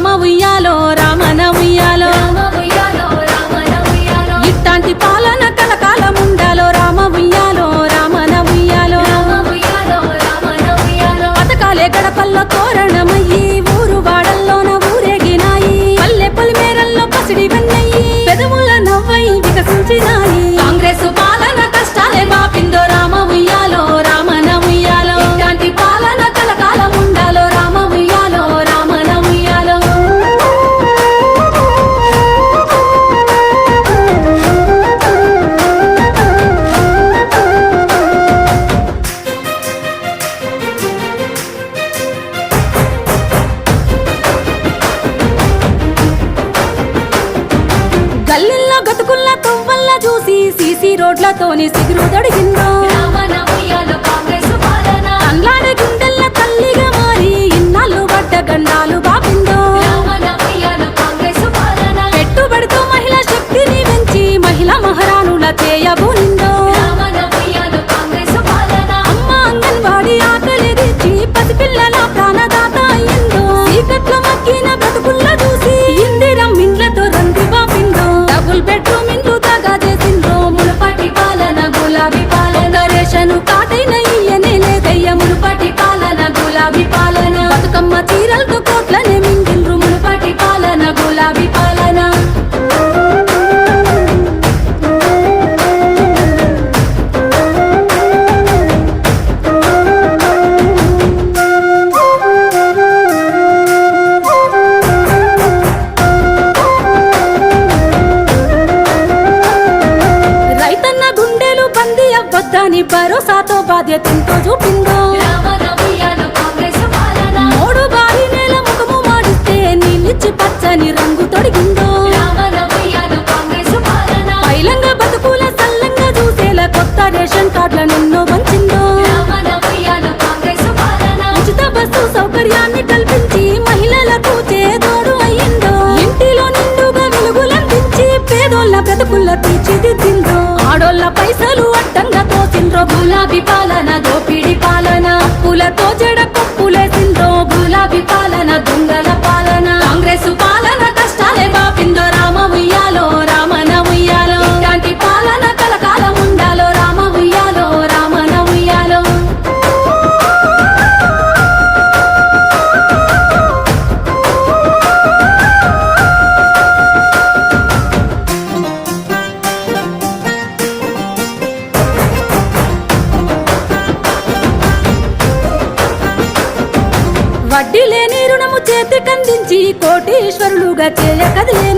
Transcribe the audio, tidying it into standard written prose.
రామ ఉయ్యాలో రామన ఉయ్యాలో ఇట్టాంటి పాలన కలకాలం ఉండాలో రామ ఉయ్యాలో రామన ఉయ్యాలో పథకాలే గడపల్లో తోరణమయ్యి ఊరు వాడల్లోన ఊరేగినాయి పల్లె పొలిమేరల్లో పసిడి వెన్నయ్యి పెదవుల నవ్వై వికసించినాయి కాంగ్రెస్ పాలన కష్టాలే బాపిందో రామ ఉయ్యాలో రామన ఉయ్యాలో ఇట్టాంటి పాలన కలకాలం ఉండాలో రామ ఉయ్యాలో రామన ఉయ్యాలో గల్లిల్లో గతుకుల్లా తొవ్వల్లా చూసి సీసీ రోడ్లతోని సిగురు దొడిగిందో అల్లాడే గుండెల్ల తల్లిగా మారి ఇన్నాళ్ళు పడ్డ గండాలు బాపిందో పెట్టుబడితో మహిళా శక్తిని పెంచి మహిళా మహారాణుల చేయబూనిందో అమ్మ అంగన్వాడి ఆకలి తీర్చి పసిపిల్లల ప్రాణదాత అయ్యిందో చీకట్లో మక్కిన బ్రతుకుల్లో చూసి ఇందిరం ఇండ్లతో రంది బాపిందో డబుల్ బెడ్రూమ్ ఇండ్లు తగా చేసిందో మునుపటి పాలన గులాబీ పాలన రేషను కాటైన ఇయ్యనే లేదయ్య మునుపటి పాలన గులాబీ పాలన బతుకమ్మ చీరలతో కోట్లనే మింగిల్రు మునుపటి పాలన గులాబీ పాలన రైతన్న గుండెలు బందీ అవ్వద్దని భరోసాతో బాధ్యతతో చూపిందో మూడు బారి నేల ముఖము మాడిస్తే నీళ్ళిచ్చి పచ్చని రంగు తొడిగిందో పైలంగా బతుకుల సల్లంగా చూసేలా కొత్త రేషన్ కార్డులను ఎన్నో పంచిందో ఉచిత బస్సు సౌకర్యాన్ని కల్పించి మహిళలకు చేదోడు అయ్యిందో ఇంటిలో నిండుగా వెలుగులందించి పేదోళ్ళ బ్రతుకుల తీర్చిదిద్దిందో ఆడోళ్ళ పైసలు అడ్డంగా తోసిండ్రో గులాబీ పాలన దోపిడి పాలన అప్పులతో జడ కొప్పులేసిండ్రో గులాబీ పాలన దొంగల పాలన కాంగ్రెస్ పాలన కష్టాలే బాపిందో రామ ఉయ్యాలో రామన ఉయ్యాలో ఇలాంటి పాలన కలకాలం ఉండాలో రామ ఉయ్యాలో రామన ఉయ్యాలో వడ్డీ లేని రుణము చేతికందించి కోటీశ్వరులుగా చేయ కదిలే